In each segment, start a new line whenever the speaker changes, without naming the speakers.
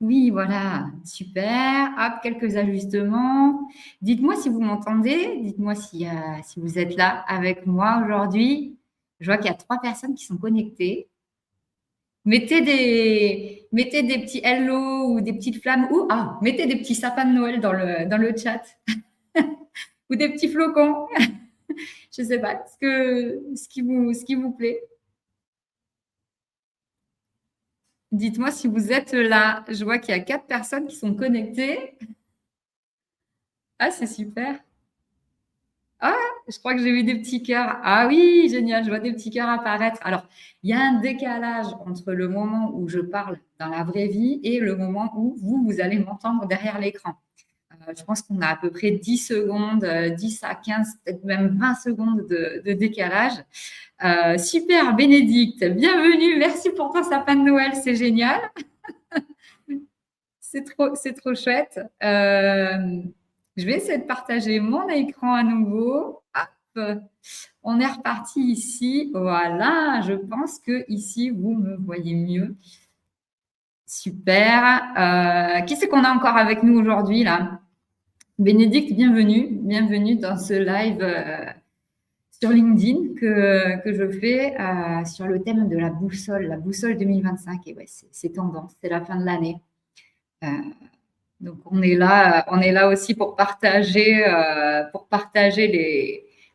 Oui, voilà, super. Hop, quelques ajustements. Dites-moi si vous m'entendez. Dites-moi si vous êtes là avec moi aujourd'hui. Je vois qu'il y a 3 personnes qui sont connectées. Mettez des petits hello ou des petites flammes ou mettez des petits sapins de Noël dans le chat ou des petits flocons. Je ne sais pas ce qui vous plaît. Dites-moi si vous êtes là. Je vois qu'il y a 4 personnes qui sont connectées. Ah, c'est super. Ah, je crois que j'ai vu des petits cœurs. Ah oui, génial, je vois des petits cœurs apparaître. Alors, il y a un décalage entre le moment où je parle dans la vraie vie et le moment où vous allez m'entendre derrière l'écran. Je pense qu'on a à peu près 10 secondes, 10 à 15, peut-être même 20 secondes de décalage. Super, Bénédicte, bienvenue. Merci pour ton sapin de Noël, c'est génial. C'est trop chouette. Je vais essayer de partager mon écran à nouveau. Hop, on est reparti ici. Voilà, je pense que ici vous me voyez mieux. Super. Qui c'est qu'on a encore avec nous aujourd'hui là? Bénédicte, bienvenue dans ce live sur LinkedIn que je fais sur le thème de la boussole 2025. Et ouais, c'est tendance, c'est la fin de l'année. Donc on est là aussi pour partager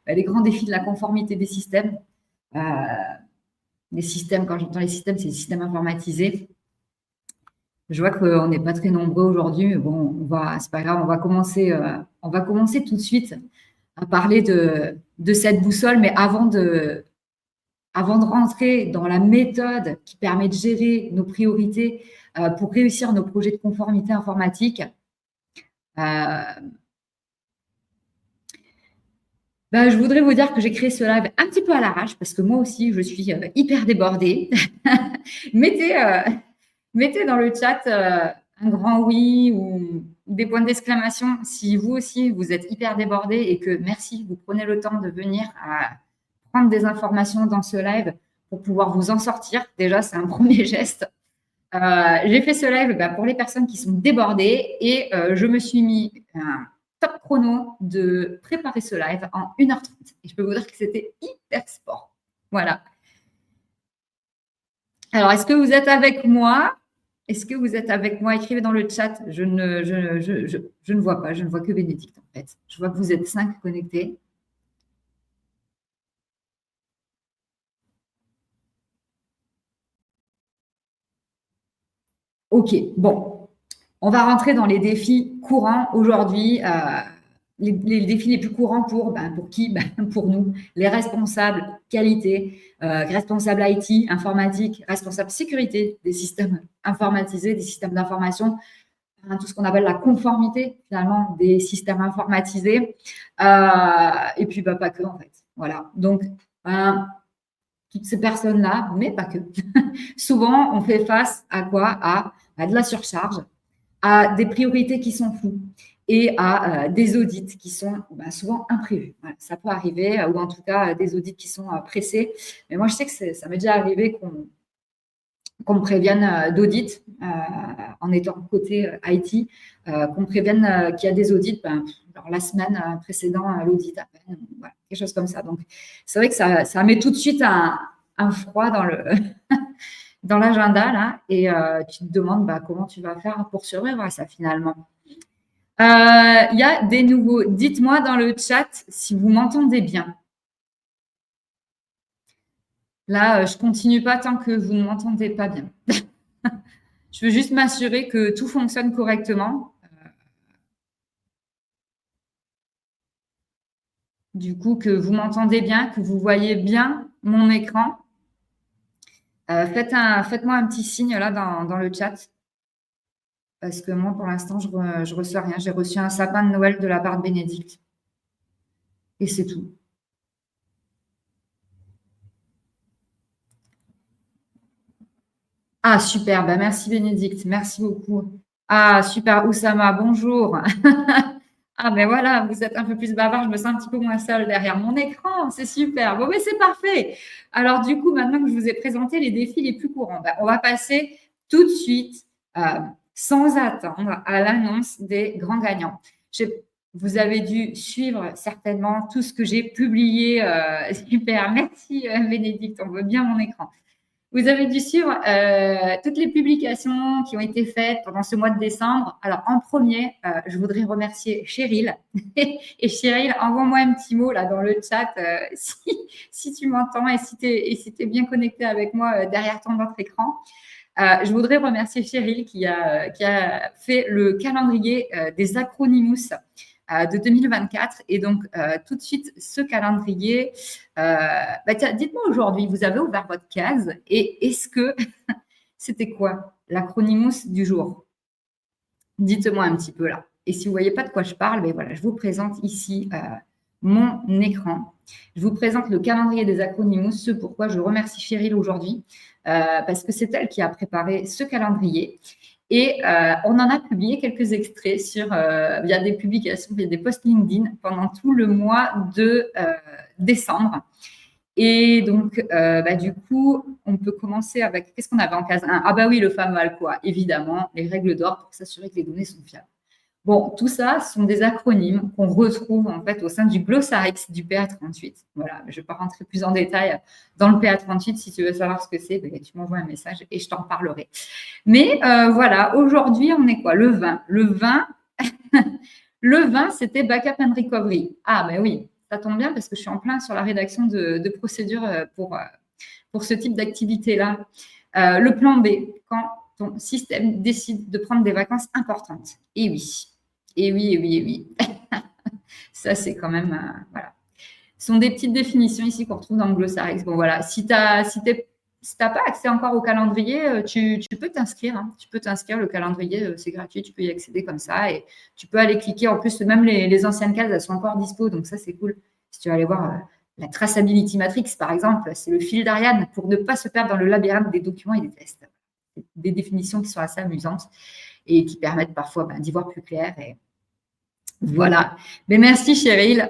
les grands défis de la conformité des systèmes. Euh, les systèmes, quand j'entends les systèmes, c'est les systèmes informatisés. Je vois qu'on n'est pas très nombreux aujourd'hui, mais bon, c'est pas grave, on va commencer tout de suite à parler de cette boussole, mais avant de rentrer dans la méthode qui permet de gérer nos priorités pour réussir nos projets de conformité informatique, je voudrais vous dire que j'ai créé ce live un petit peu à l'arrache parce que moi aussi, je suis hyper débordée. Mettez dans le chat un grand oui ou des points d'exclamation si vous aussi, vous êtes hyper débordé et que merci, vous prenez le temps de venir prendre des informations dans ce live pour pouvoir vous en sortir. Déjà, c'est un premier geste. J'ai fait ce live pour les personnes qui sont débordées et je me suis mis un top chrono de préparer ce live en 1h30. Et je peux vous dire que c'était hyper sport. Voilà. Alors, est-ce que vous êtes avec moi? Est-ce que vous êtes avec moi? Écrivez dans le chat. Je ne vois pas. Je ne vois que Bénédicte, en fait. Je vois que vous êtes 5 connectés. OK, bon. On va rentrer dans les défis courants aujourd'hui. Les défis les plus courants pour qui? Pour nous, les responsables qualité, responsables IT, informatique, responsables sécurité des systèmes informatisés, des systèmes d'information, tout ce qu'on appelle la conformité finalement des systèmes informatisés. Et puis pas que en fait. Voilà. Donc toutes ces personnes-là, mais pas que. Souvent, on fait face à quoi? À de la surcharge, à des priorités qui sont floues et à des audits qui sont souvent imprévus. Voilà, ça peut arriver, ou en tout cas des audits qui sont pressés. Mais moi, je sais que ça m'est déjà arrivé qu'on me prévienne d'audits en étant côté IT, qu'on me prévienne qu'il y a des audits genre la semaine précédente l'audit à peine, voilà, quelque chose comme ça. Donc, c'est vrai que ça met tout de suite un froid dans l'agenda là, et tu te demandes comment tu vas faire pour survivre à ça finalement. Il y a des nouveaux. Dites-moi dans le chat si vous m'entendez bien. Là, je continue pas tant que vous ne m'entendez pas bien. Je veux juste m'assurer que tout fonctionne correctement. Du coup, que vous m'entendez bien, que vous voyez bien mon écran. Faites-moi un petit signe là dans le chat. Parce que moi, pour l'instant, je ne reçois rien. J'ai reçu un sapin de Noël de la part de Bénédicte. Et c'est tout. Ah, super. Merci Bénédicte. Merci beaucoup. Ah, super. Oussama, bonjour. Ah, ben voilà, vous êtes un peu plus bavard. Je me sens un petit peu moins seule derrière mon écran. C'est super. Bon, mais c'est parfait. Alors, du coup, maintenant que je vous ai présenté les défis les plus courants, on va passer tout de suite sans attendre à l'annonce des grands gagnants. Vous avez dû suivre certainement tout ce que j'ai publié. Super, merci Bénédicte, on voit bien mon écran. Vous avez dû suivre toutes les publications qui ont été faites pendant ce mois de décembre. Alors, en premier, je voudrais remercier Cheryl. Et Cheryl, envoie-moi un petit mot là dans le chat si tu m'entends et si tu es bien connecté avec moi derrière ton autre écran. Je voudrais remercier Cheryl qui a fait le calendrier des Acronymous de 2024. Et donc, tout de suite, ce calendrier, dites-moi aujourd'hui, vous avez ouvert votre case et est-ce que c'était quoi l'acronymous du jour? Dites-moi un petit peu là. Et si vous ne voyez pas de quoi je parle, ben voilà, je vous présente ici mon écran. Je vous présente le calendrier des Acronymous, ce pourquoi je remercie Cheryl aujourd'hui, parce que c'est elle qui a préparé ce calendrier. Et on en a publié quelques extraits via des publications, via des posts LinkedIn pendant tout le mois de décembre. Et donc, du coup, on peut commencer avec, qu'est-ce qu'on avait en case 1? Ah bah oui, le fameux ALCOA, évidemment, les règles d'or pour s'assurer que les données sont fiables. Bon, tout ça sont des acronymes qu'on retrouve en fait au sein du Glossarix du PA38. Voilà, je ne vais pas rentrer plus en détail dans le PA38. Si tu veux savoir ce que c'est, tu m'envoies un message et je t'en parlerai. Mais voilà, aujourd'hui, on est quoi? Le 20. Le 20, c'était Backup and Recovery. Ah, ben oui, ça tombe bien parce que je suis en plein sur la rédaction de procédures pour ce type d'activité-là. Le plan B, quand ton système décide de prendre des vacances importantes. Et oui. Et oui, et oui, et oui. Ça, c'est quand même, voilà. Ce sont des petites définitions ici qu'on retrouve dans le Glossarix. Bon, voilà. Si tu n'as pas accès encore au calendrier, tu peux t'inscrire. Hein. Tu peux t'inscrire. Le calendrier, c'est gratuit. Tu peux y accéder comme ça. Et tu peux aller cliquer. En plus, même les anciennes cases, elles sont encore dispo. Donc, ça, c'est cool. Si tu veux aller voir la Traceability Matrix, par exemple, c'est le fil d'Ariane pour ne pas se perdre dans le labyrinthe des documents et des tests. Des définitions qui sont assez amusantes et qui permettent parfois d'y voir plus clair. Et voilà. Mais merci, Cheryl,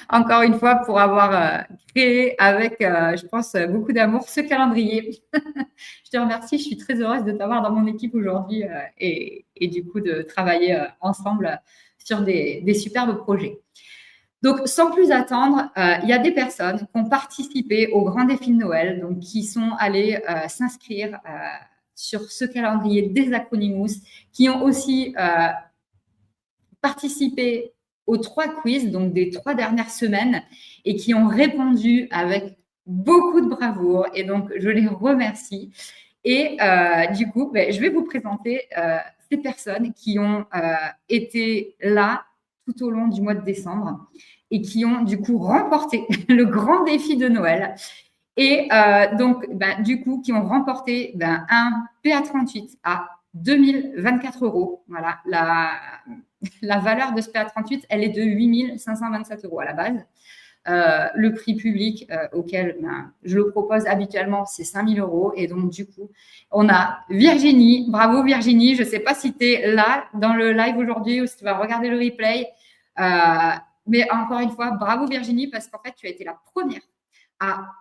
encore une fois, pour avoir créé avec, je pense, beaucoup d'amour ce calendrier. Je te remercie. Je suis très heureuse de t'avoir dans mon équipe aujourd'hui et du coup de travailler ensemble sur des superbes projets. Donc, sans plus attendre, il y a des personnes qui ont participé au grand défi de Noël, donc qui sont allées s'inscrire sur ce calendrier des Acronymous, qui ont aussi participé aux 3 quiz, donc des 3 dernières semaines, et qui ont répondu avec beaucoup de bravoure. Et donc, je les remercie. Et du coup, je vais vous présenter ces personnes qui ont été là tout au long du mois de décembre et qui ont du coup remporté le grand défi de Noël. Et donc, du coup, qui ont remporté un PA38 à 2024 €. Voilà, la valeur de ce PA38, elle est de 8 527 € à la base. Le prix public auquel je le propose habituellement, c'est 5 000 €. Et donc, du coup, on a Virginie. Bravo, Virginie. Je ne sais pas si tu es là dans le live aujourd'hui ou si tu vas regarder le replay. Mais encore une fois, bravo, Virginie, parce qu'en fait, tu as été la première à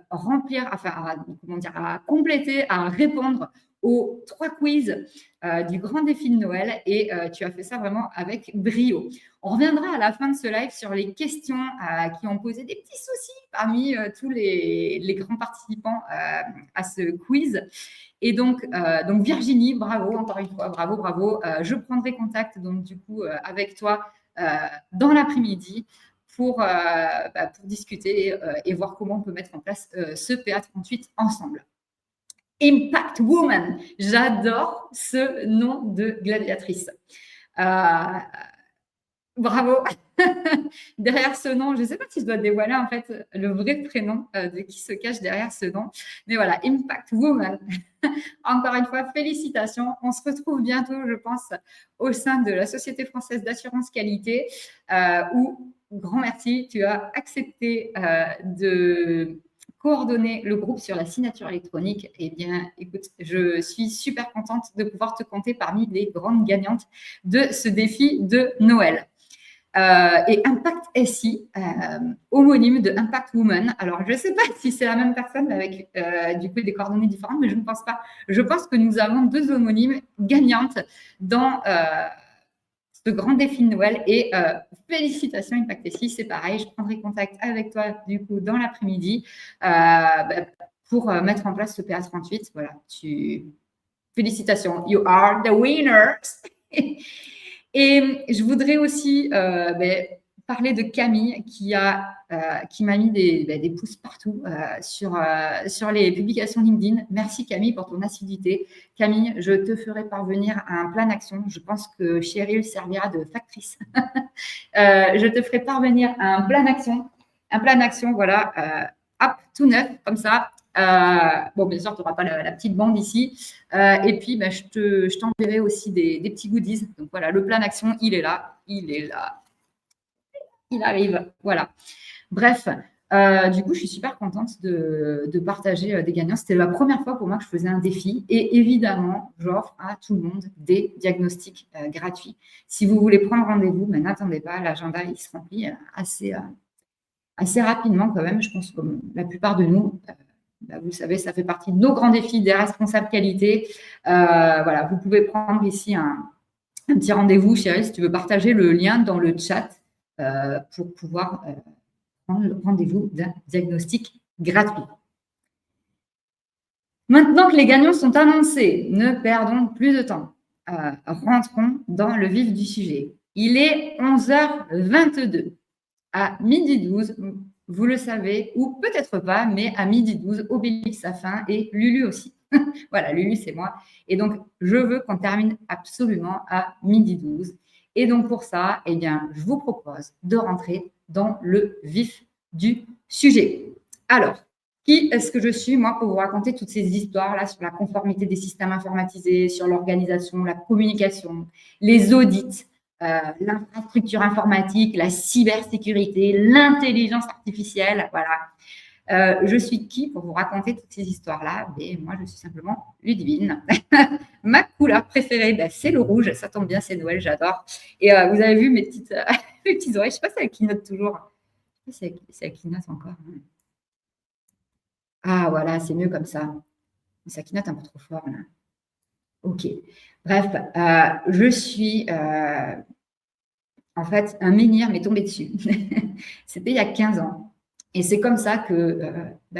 remplir, à compléter, à répondre aux 3 quiz du grand défi de Noël et tu as fait ça vraiment avec brio. On reviendra à la fin de ce live sur les questions qui ont posé des petits soucis parmi tous les grands participants à ce quiz. Et donc Virginie, bravo encore une fois, bravo. Je prendrai contact donc du coup avec toi dans l'après-midi pour discuter et voir comment on peut mettre en place ce PA38 ensemble. Impact Woman, j'adore ce nom de gladiatrice. Bravo. Derrière ce nom, je ne sais pas si je dois dévoiler en fait le vrai prénom de qui se cache derrière ce nom. Mais voilà, Impact Woman. Encore une fois, félicitations. On se retrouve bientôt, je pense, au sein de la Société française d'assurance qualité où, grand merci, tu as accepté de coordonner le groupe sur la signature électronique. Eh bien, écoute, je suis super contente de pouvoir te compter parmi les grandes gagnantes de ce défi de Noël. et Impact SI, homonyme de Impact Woman. Alors, je ne sais pas si c'est la même personne avec du coup des coordonnées différentes, mais je ne pense pas. Je pense que nous avons deux homonymes gagnantes dans ce grand défi de Noël. Et félicitations Impact SI, c'est pareil. Je prendrai contact avec toi du coup dans l'après-midi pour mettre en place ce PA38. Voilà, félicitations, you are the winners. Et je voudrais aussi parler de Camille qui m'a mis des pouces partout sur les publications LinkedIn. Merci Camille pour ton assiduité. Camille, je te ferai parvenir un plan d'action. Je pense que Cheryl servira de factrice. Je te ferai parvenir un plan d'action. Un plan d'action, voilà, tout neuf, comme ça. Bon, bien sûr, tu n'auras pas la petite bande ici. Et puis, je t'enverrai aussi des petits goodies. Donc, voilà, le plan d'action, il est là. Il est là. Il arrive. Voilà. Bref, du coup, je suis super contente de partager des gagnants. C'était la première fois pour moi que je faisais un défi. Et évidemment, j'offre à tout le monde des diagnostics gratuits. Si vous voulez prendre rendez-vous, n'attendez pas. L'agenda, il se remplit assez rapidement quand même. Je pense que la plupart de nous... vous savez, ça fait partie de nos grands défis des responsables qualité. Voilà, vous pouvez prendre ici un petit rendez-vous, Cheryl, si tu veux partager le lien dans le chat pour pouvoir prendre le rendez-vous d'un diagnostic gratuit. Maintenant que les gagnants sont annoncés, ne perdons plus de temps. Rentrons dans le vif du sujet. Il est 11h22. À midi 12, vous le savez, ou peut-être pas, mais à midi 12, Obélix a faim et Lulu aussi. Voilà, Lulu, c'est moi. Et donc, je veux qu'on termine absolument à midi 12. Et donc, pour ça, eh bien, je vous propose de rentrer dans le vif du sujet. Alors, qui est-ce que je suis, moi, pour vous raconter toutes ces histoires-là sur la conformité des systèmes informatisés, sur l'organisation, la communication, les audits, l'infrastructure informatique, la cybersécurité, l'intelligence artificielle, voilà. Je suis qui pour vous raconter toutes ces histoires-là? Moi, je suis simplement Ludivine. Ma couleur préférée, c'est le rouge. Ça tombe bien, c'est Noël, j'adore. Et vous avez vu mes petites oreilles. Je ne sais pas si elles clignotent toujours. Je ne sais pas si elles clignotent encore. Ah, voilà, c'est mieux comme ça. Ça clignote un peu trop fort, là. OK. Bref, je suis... en fait, un menhir m'est tombé dessus. C'était il y a 15 ans. Et c'est comme ça que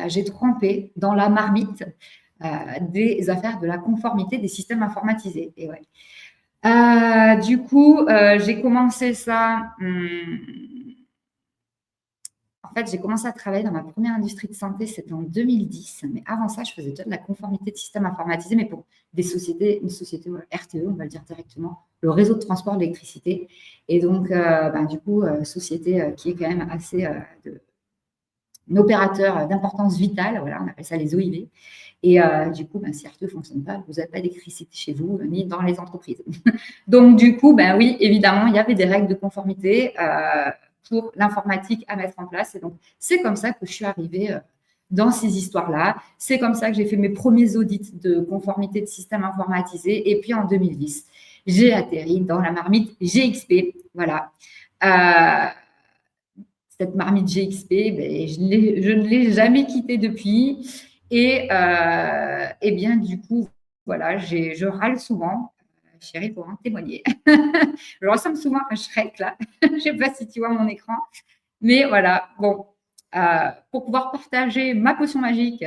j'ai trempé dans la marmite des affaires de la conformité des systèmes informatisés. Et ouais. Du coup, j'ai commencé ça. En fait, j'ai commencé à travailler dans ma première industrie de santé, c'était en 2010. Mais avant ça, je faisais déjà de la conformité de systèmes informatisés, mais pour des sociétés, une société RTE, on va le dire directement, le réseau de transport d'électricité. Et donc, du coup, société qui est quand même assez un opérateur d'importance vitale, voilà, on appelle ça les OIV. Et du coup, si RTE ne fonctionne pas, vous n'avez pas d'électricité chez vous, ni dans les entreprises. Donc, du coup, oui, évidemment, il y avait des règles de conformité pour l'informatique à mettre en place. Et donc, c'est comme ça que je suis arrivée dans ces histoires-là. C'est comme ça que j'ai fait mes premiers audits de conformité de systèmes informatisés. Et puis, en 2010, j'ai atterri dans la marmite GXP. Voilà. Cette marmite GXP, je ne l'ai jamais quittée depuis. Et bien, du coup, voilà, je râle souvent. Chérie, pour en témoigner. Je ressemble souvent à Shrek, là. Je ne sais pas si tu vois mon écran. Mais voilà, bon, pour pouvoir partager ma potion magique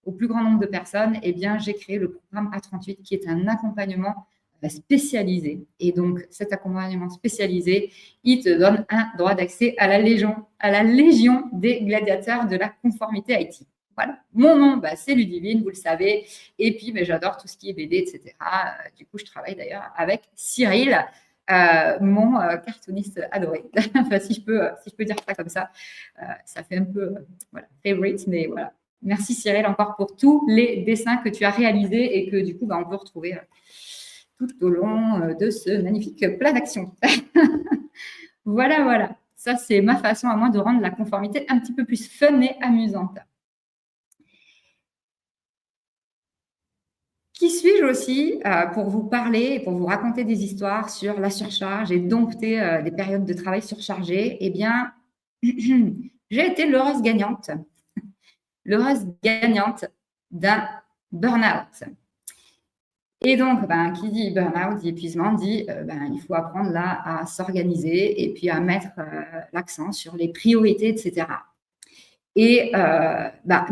au plus grand nombre de personnes, eh bien, j'ai créé le programme A38 qui est un accompagnement spécialisé. Et donc, cet accompagnement spécialisé, il te donne un droit d'accès à la légion des gladiateurs de la conformité IT. Voilà. Mon nom, c'est Ludivine, vous le savez. Et puis, j'adore tout ce qui est BD, etc. Du coup, je travaille d'ailleurs avec Cyril, mon cartooniste adoré. Enfin, si je peux dire ça comme ça, ça fait un peu favorite, mais voilà. Merci Cyril encore pour tous les dessins que tu as réalisés et que du coup, on peut retrouver tout au long de ce magnifique plan d'action. Voilà. Ça, c'est ma façon à moi de rendre la conformité un petit peu plus fun et amusante. Qui suis-je aussi pour vous parler et pour vous raconter des histoires sur la surcharge et dompter des périodes de travail surchargées? Eh bien, j'ai été l'heureuse gagnante d'un burn-out. Et donc, qui dit burn-out, dit épuisement, dit il faut apprendre là à s'organiser et puis à mettre l'accent sur les priorités, etc. Et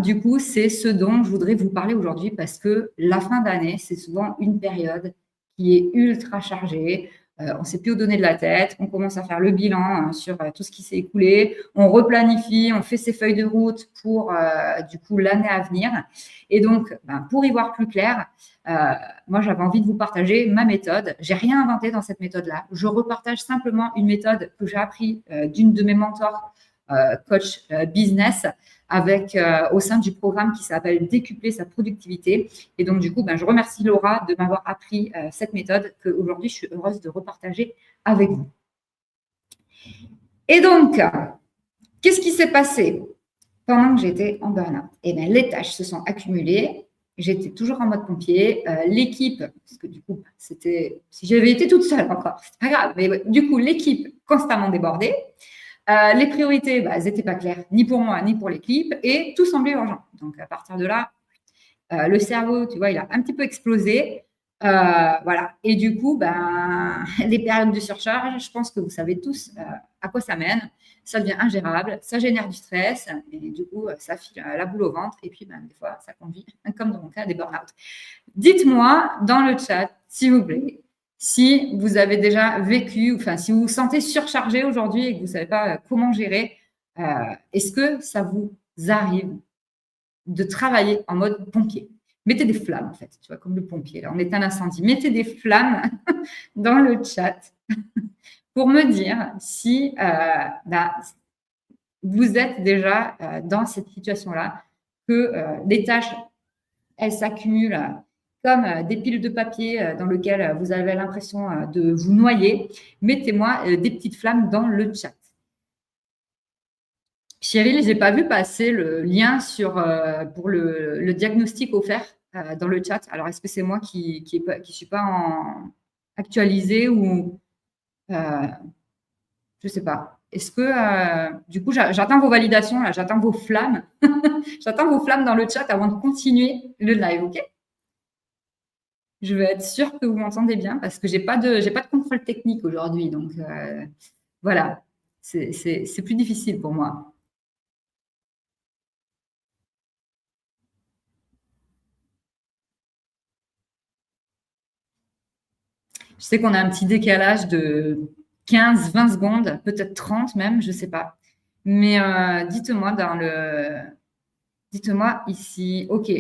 du coup, c'est ce dont je voudrais vous parler aujourd'hui parce que la fin d'année, c'est souvent une période qui est ultra chargée. On ne sait plus où donner de la tête. On commence à faire le bilan sur tout ce qui s'est écoulé. On replanifie, on fait ses feuilles de route pour du coup l'année à venir. Et donc, pour y voir plus clair, moi, j'avais envie de vous partager ma méthode. J'ai rien inventé dans cette méthode-là. Je repartage simplement une méthode que j'ai appris d'une de mes mentors, coach business, avec au sein du programme qui s'appelle Décupler sa productivité. Et donc, du coup, je remercie Laura de m'avoir appris cette méthode qu'aujourd'hui, je suis heureuse de repartager avec vous. Et donc, qu'est-ce qui s'est passé pendant que j'étais en burn-out? Eh bien, les tâches se sont accumulées. J'étais toujours en mode pompier. L'équipe, parce que du coup, c'était, si j'avais été toute seule encore, c'est pas grave, mais du coup, l'équipe constamment débordée. Les priorités, elles n'étaient pas claires, ni pour moi, ni pour l'équipe, et tout semblait urgent. Donc, à partir de là, le cerveau, tu vois, il a un petit peu explosé. Voilà. Et du coup, les périodes de surcharge, je pense que vous savez tous à quoi ça mène. Ça devient ingérable, ça génère du stress, et du coup, ça file la boule au ventre, et puis, des fois, ça conduit, comme dans mon cas, à des burn-out. Dites-moi dans le chat, s'il vous plaît, si vous avez déjà vécu, enfin, si vous vous sentez surchargé aujourd'hui et que vous ne savez pas comment gérer, est-ce que ça vous arrive de travailler en mode pompier? Mettez des flammes, en fait, tu vois, comme le pompier, là, on éteint l'incendie. Mettez des flammes dans le chat pour me dire si vous êtes déjà dans cette situation-là, que les tâches, elles s'accumulent comme des piles de papier dans lesquelles vous avez l'impression de vous noyer. Mettez-moi des petites flammes dans le chat. Cyril, je n'ai pas vu passer le lien pour le diagnostic offert dans le chat. Alors, est-ce que c'est moi qui ne suis pas actualisée ou je ne sais pas. Est-ce que, du coup, j'attends vos validations, là, j'attends vos flammes. J'attends vos flammes dans le chat avant de continuer le live, OK? Je veux être sûre que vous m'entendez bien parce que j'ai pas de contrôle technique aujourd'hui. Donc, voilà, c'est plus difficile pour moi. Je sais qu'on a un petit décalage de 15, 20 secondes, peut-être 30 même, je ne sais pas. Mais dites-moi ici, OK.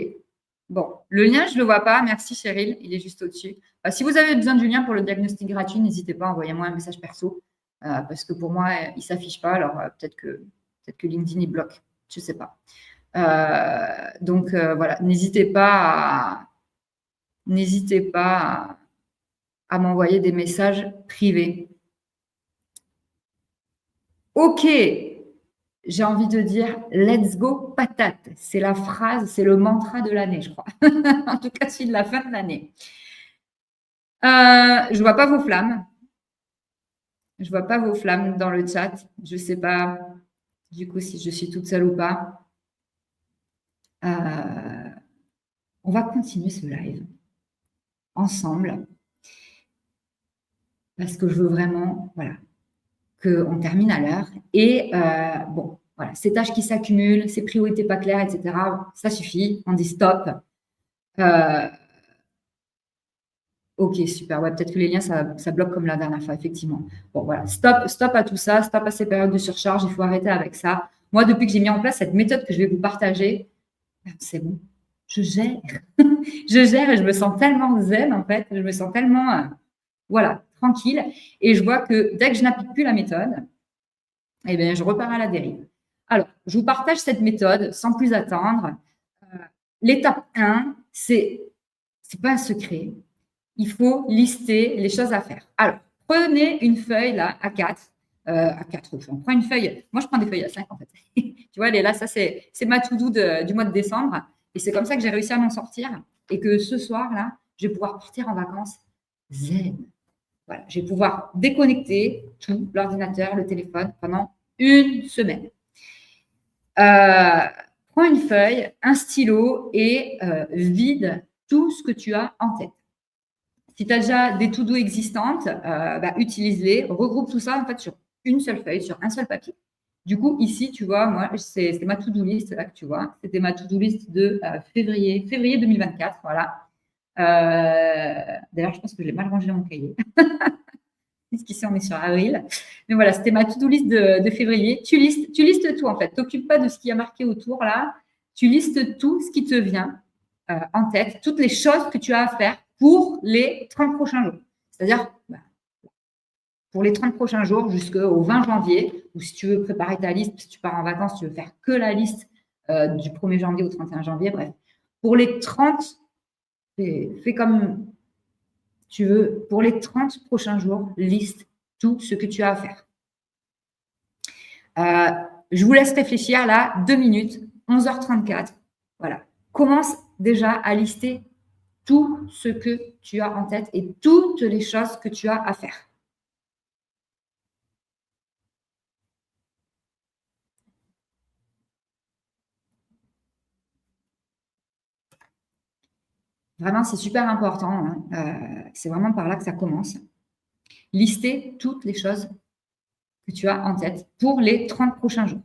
Bon, le lien, je ne le vois pas. Merci Cheryl, il est juste au-dessus. Si vous avez besoin du lien pour le diagnostic gratuit, n'hésitez pas, envoyez-moi un message perso parce que pour moi, il ne s'affiche pas. Alors, peut-être que LinkedIn, il bloque. Je ne sais pas. Donc, voilà, n'hésitez pas à m'envoyer des messages privés. OK, j'ai envie de dire let's go patate. C'est la phrase, c'est le mantra de l'année, je crois. En tout cas, celui de la fin de l'année. Je ne vois pas vos flammes. Je ne vois pas vos flammes dans le chat. Je ne sais pas du coup si je suis toute seule ou pas. On va continuer ce live ensemble parce que je veux vraiment, voilà, qu'on termine à l'heure. Et bon, voilà, ces tâches qui s'accumulent, ces priorités pas claires, etc., ça suffit. On dit stop. Ok, super. Ouais, peut-être que les liens, ça bloque comme la dernière fois, effectivement. Bon, voilà. Stop à tout ça. Stop à ces périodes de surcharge. Il faut arrêter avec ça. Moi, depuis que j'ai mis en place cette méthode que je vais vous partager, c'est bon. Je gère. Je gère et je me sens tellement zen, en fait. Je me sens tellement, voilà, tranquille. Et je vois que dès que je n'applique plus la méthode, eh bien, je repars à la dérive. Alors, je vous partage cette méthode sans plus attendre. L'étape 1, c'est pas un secret. Il faut lister les choses à faire. Alors, prenez une feuille là à 4. On prend une feuille. Moi, je prends des feuilles à 5 en fait. Tu vois, elle est là, ça c'est ma to-do du mois de décembre. Et c'est comme ça que j'ai réussi à m'en sortir. et que ce soir-là, je vais pouvoir partir en vacances zen. Voilà, je vais pouvoir déconnecter tout, l'ordinateur, le téléphone, pendant une semaine. Prends une feuille, un stylo et vide tout ce que tu as en tête. Si tu as déjà des to-do existantes, utilise-les, regroupe tout ça en fait sur une seule feuille, sur un seul papier. Du coup, ici, tu vois, moi, c'est ma to-do list là que tu vois. C'était ma to-do list de février 2024, voilà. D'ailleurs, je pense que je l'ai mal rangé dans mon cahier. Puisqu'ici, on est sur avril. Mais voilà, c'était ma to-do list de février. Tu listes tout, en fait. T'occupes pas de ce qui a marqué autour, là. Tu listes tout ce qui te vient en tête, toutes les choses que tu as à faire pour les 30 prochains jours. C'est-à-dire, pour les 30 prochains jours jusqu'au 20 janvier, ou si tu veux préparer ta liste, si tu pars en vacances, tu veux faire que la liste du 1er janvier au 31 janvier, bref. Pour les 30, fais comme tu veux. Pour les 30 prochains jours, liste tout ce que tu as à faire. Je vous laisse réfléchir là, 2 minutes, 11h34. Voilà. Commence déjà à lister tout ce que tu as en tête et toutes les choses que tu as à faire. Vraiment, c'est super important. Hein. C'est vraiment par là que ça commence. Lister toutes les choses que tu as en tête pour les 30 prochains jours.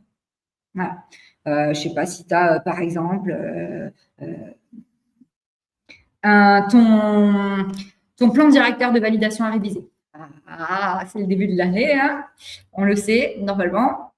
Voilà. Je ne sais pas si tu as, par exemple, ton plan directeur de validation à réviser. C'est le début de l'année, hein. On le sait, normalement.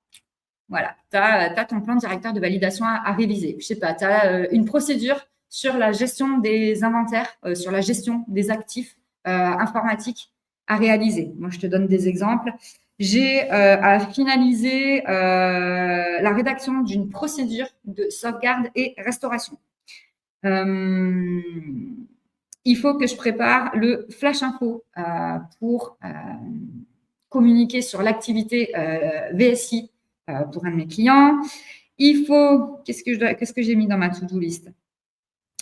Voilà, tu as ton plan directeur de validation à réviser. Je ne sais pas, tu as une procédure sur la gestion des inventaires, sur la gestion des actifs informatiques à réaliser. Moi, je te donne des exemples. J'ai à finaliser la rédaction d'une procédure de sauvegarde et restauration. Il faut que je prépare le flash info pour communiquer sur l'activité VSI pour un de mes clients. Il faut, qu'est-ce que j'ai mis dans ma to-do list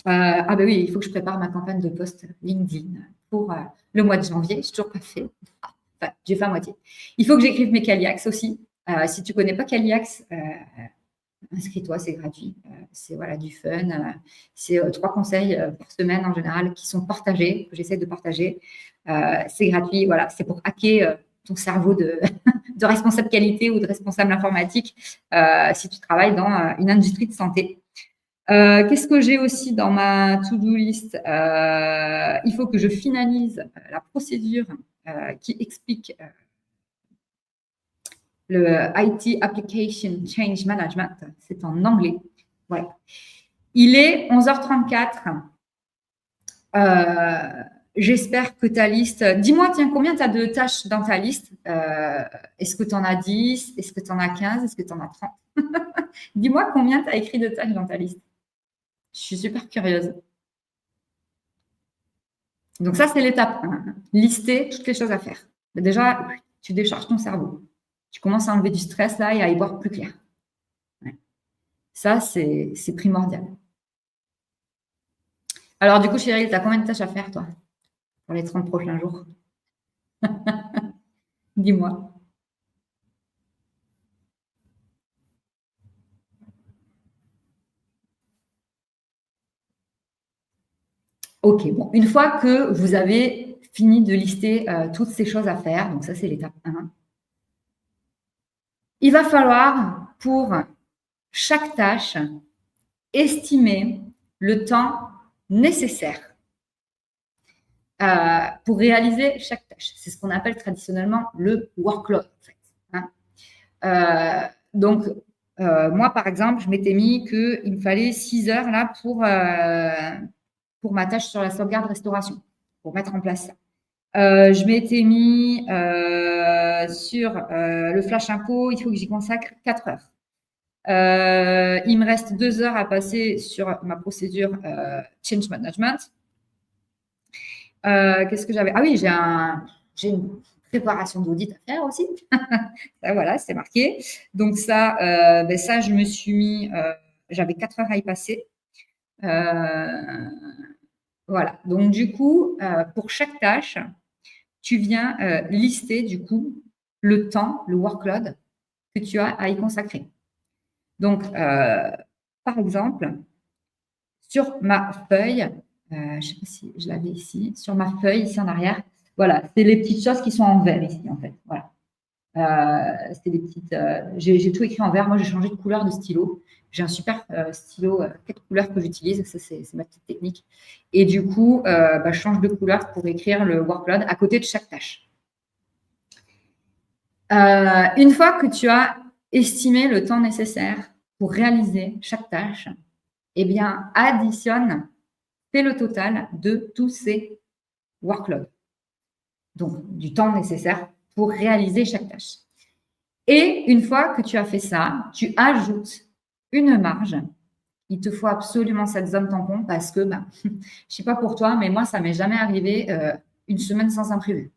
oui, il faut que je prépare ma campagne de post LinkedIn pour le mois de janvier. Je n'ai toujours pas fait. Enfin, j'ai fait à moitié. Il faut que j'écrive mes Caliax aussi. Si tu ne connais pas Caliax, inscris-toi, c'est gratuit. C'est voilà, du fun. C'est 3 conseils par semaine en général qui sont partagés, que j'essaie de partager. C'est gratuit. Voilà, c'est pour hacker ton cerveau de, de responsable qualité ou de responsable informatique si tu travailles dans une industrie de santé. Qu'est-ce que j'ai aussi dans ma to-do list il faut que je finalise la procédure qui explique le IT Application Change Management. C'est en anglais. Voilà. Il est 11h34. J'espère que ta liste… Dis-moi, tiens, combien tu as de tâches dans ta liste Est-ce que tu en as 10 Est-ce que tu en as 15 Est-ce que tu en as 30 Dis-moi combien tu as écrit de tâches dans ta liste. Je suis super curieuse. Donc ça, c'est l'étape 1. Lister toutes les choses à faire. Déjà, tu décharges ton cerveau. Tu commences à enlever du stress là et à y voir plus clair. Ouais. Ça, c'est primordial. Alors du coup, chérie, tu as combien de tâches à faire, toi, pour les 30 prochains jours? Dis-moi. Ok, bon, une fois que vous avez fini de lister toutes ces choses à faire, donc ça, c'est l'étape 1, il va falloir, pour chaque tâche, estimer le temps nécessaire pour réaliser chaque tâche. C'est ce qu'on appelle traditionnellement le workload. En fait, hein. Donc, moi, par exemple, je m'étais mis qu'il me fallait 6 heures là pour ma tâche sur la sauvegarde restauration, pour mettre en place ça. Je m'étais mis sur le flash info, il faut que j'y consacre 4 heures. Il me reste 2 heures à passer sur ma procédure change management. Qu'est-ce que j'avais? Ah oui, j'ai une préparation d'audit à faire aussi. Ça, voilà, c'est marqué. Donc ça, ça, je me suis mis, j'avais 4 heures à y passer. Voilà. Donc, du coup, pour chaque tâche, tu viens lister, du coup, le temps, le workload que tu as à y consacrer. Donc, par exemple, sur ma feuille, je ne sais pas si je l'avais ici, sur ma feuille, ici en arrière, voilà, c'est les petites choses qui sont en vert ici, en fait. Voilà. C'est des petites. J'ai tout écrit en vert. Moi, j'ai changé de couleur de stylo. J'ai un super stylo 4 couleurs que j'utilise. Ça, c'est ma petite technique. Et du coup, je change de couleur pour écrire le workload à côté de chaque tâche. Une fois que tu as estimé le temps nécessaire pour réaliser chaque tâche, eh bien, additionne, fais le total de tous ces workloads. Donc, du temps nécessaire pour réaliser chaque tâche. Et une fois que tu as fait ça, tu ajoutes une marge. Il te faut absolument cette zone tampon parce que, je ne sais pas pour toi, mais moi, ça m'est jamais arrivé une semaine sans imprévu.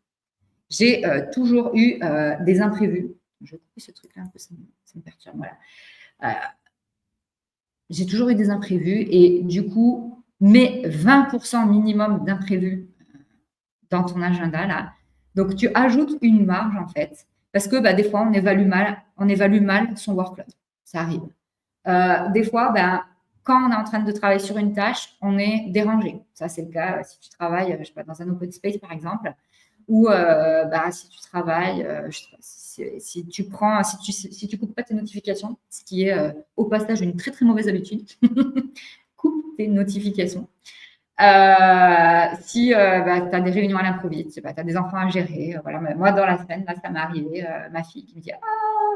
J'ai toujours eu des imprévus. Je vais couper ce truc-là un peu, ça me perturbe. Voilà. J'ai toujours eu des imprévus et du coup, mets 20% minimum d'imprévus dans ton agenda là. Donc, tu ajoutes une marge en fait parce que des fois, on évalue mal son workload. Ça arrive. Des fois, quand on est en train de travailler sur une tâche, on est dérangé. Ça, c'est le cas si tu travailles, je sais pas, dans un open space par exemple, ou si tu travailles, je sais pas, si tu coupes pas tes notifications, ce qui est au passage une très très mauvaise habitude, coupe tes notifications. Si tu as des réunions à l'improviste, tu as des enfants à gérer. Voilà. Moi, dans la semaine, là, ça m'est arrivé, ma fille qui me dit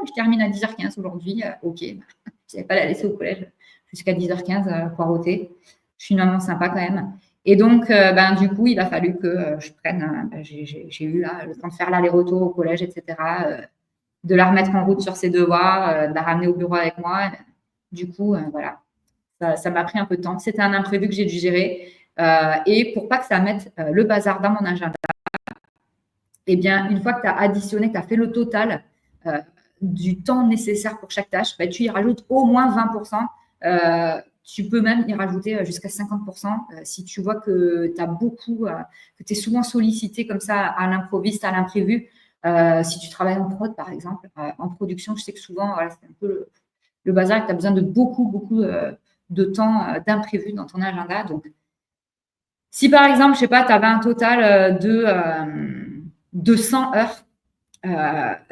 je termine à 10h15 aujourd'hui. Ok, je ne savais pas la laisser au collège jusqu'à 10h15 poireauter. Je suis une maman sympa quand même. Et donc, du coup, il a fallu que je prenne. J'ai eu là le temps de faire l'aller-retour au collège, etc. De la remettre en route sur ses devoirs, de la ramener au bureau avec moi. Du coup, voilà. Ça m'a pris un peu de temps. C'était un imprévu que j'ai dû gérer. Et pour pas que ça mette le bazar dans mon agenda, eh bien, une fois que tu as additionné, tu as fait le total du temps nécessaire pour chaque tâche, tu y rajoutes au moins 20%. Tu peux même y rajouter jusqu'à 50% si tu vois que tu as beaucoup, que tu es souvent sollicité comme ça à l'improviste, à l'imprévu. Si tu travailles en prod, par exemple, en production, je sais que souvent, voilà, c'est un peu le bazar et que tu as besoin de beaucoup de temps d'imprévu dans ton agenda. Donc, si par exemple, je sais pas, tu avais un total de 100 heures